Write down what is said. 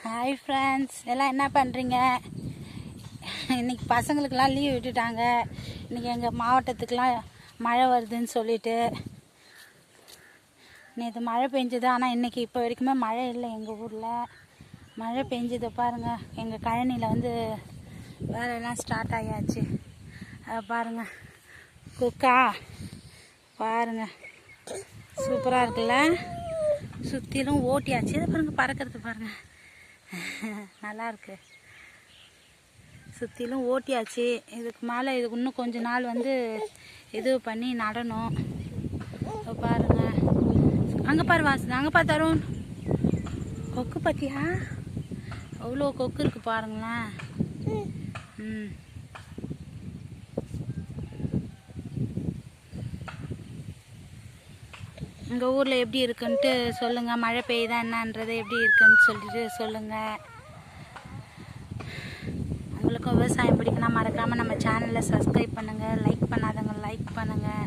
Hi friends, எல்லாம் என்ன பண்ணுறீங்க? இன்றைக்கி பசங்களுக்கெல்லாம் லீவ் விட்டுட்டாங்க. இன்றைக்கி எங்கள் மாவட்டத்துக்கெலாம் மழை வருதுன்னு சொல்லிட்டு நேற்று மழை பெஞ்சுது. ஆனால் இன்றைக்கி இப்போ வரைக்குமே மழை இல்லை. எங்கள் ஊரில் மழை பெஞ்சுது பாருங்கள். எங்கள் கழனியில் வந்து வேலையெல்லாம் ஸ்டார்ட் ஆகியாச்சு. அதை பாருங்கள், குக்கா பாருங்கள், சூப்பராக இருக்குல்ல. சுற்றிலும் ஓட்டியாச்சு. இதை பாருங்கள், பறக்கிறது பாருங்கள், நல்லா இருக்கு. சுற்றிலும் ஓட்டியாச்சு. இதுக்கு மேலே இதுக்கு இன்னும் கொஞ்ச நாள் வந்து இது பண்ணி நடணும். பாருங்க, அங்கே பாரு வாசனை, அங்கே பாரு தருண், கொக்கு பார்த்தியா? அவ்வளோ கொக்கு இருக்கு பாருங்களேன். எங்கள் ஊரில் எப்படி இருக்குன்ட்டு சொல்லுங்கள். மழை பெய்யுதா என்னன்றது எப்படி இருக்குன்னு சொல்லிட்டு சொல்லுங்கள். உங்களுக்கும் விவசாயம் பிடிக்குன்னா மறக்காமல் நம்ம சேனலில் சப்ஸ்கிரைப் பண்ணுங்கள். லைக் பண்ணாதவங்க லைக் பண்ணுங்கள்.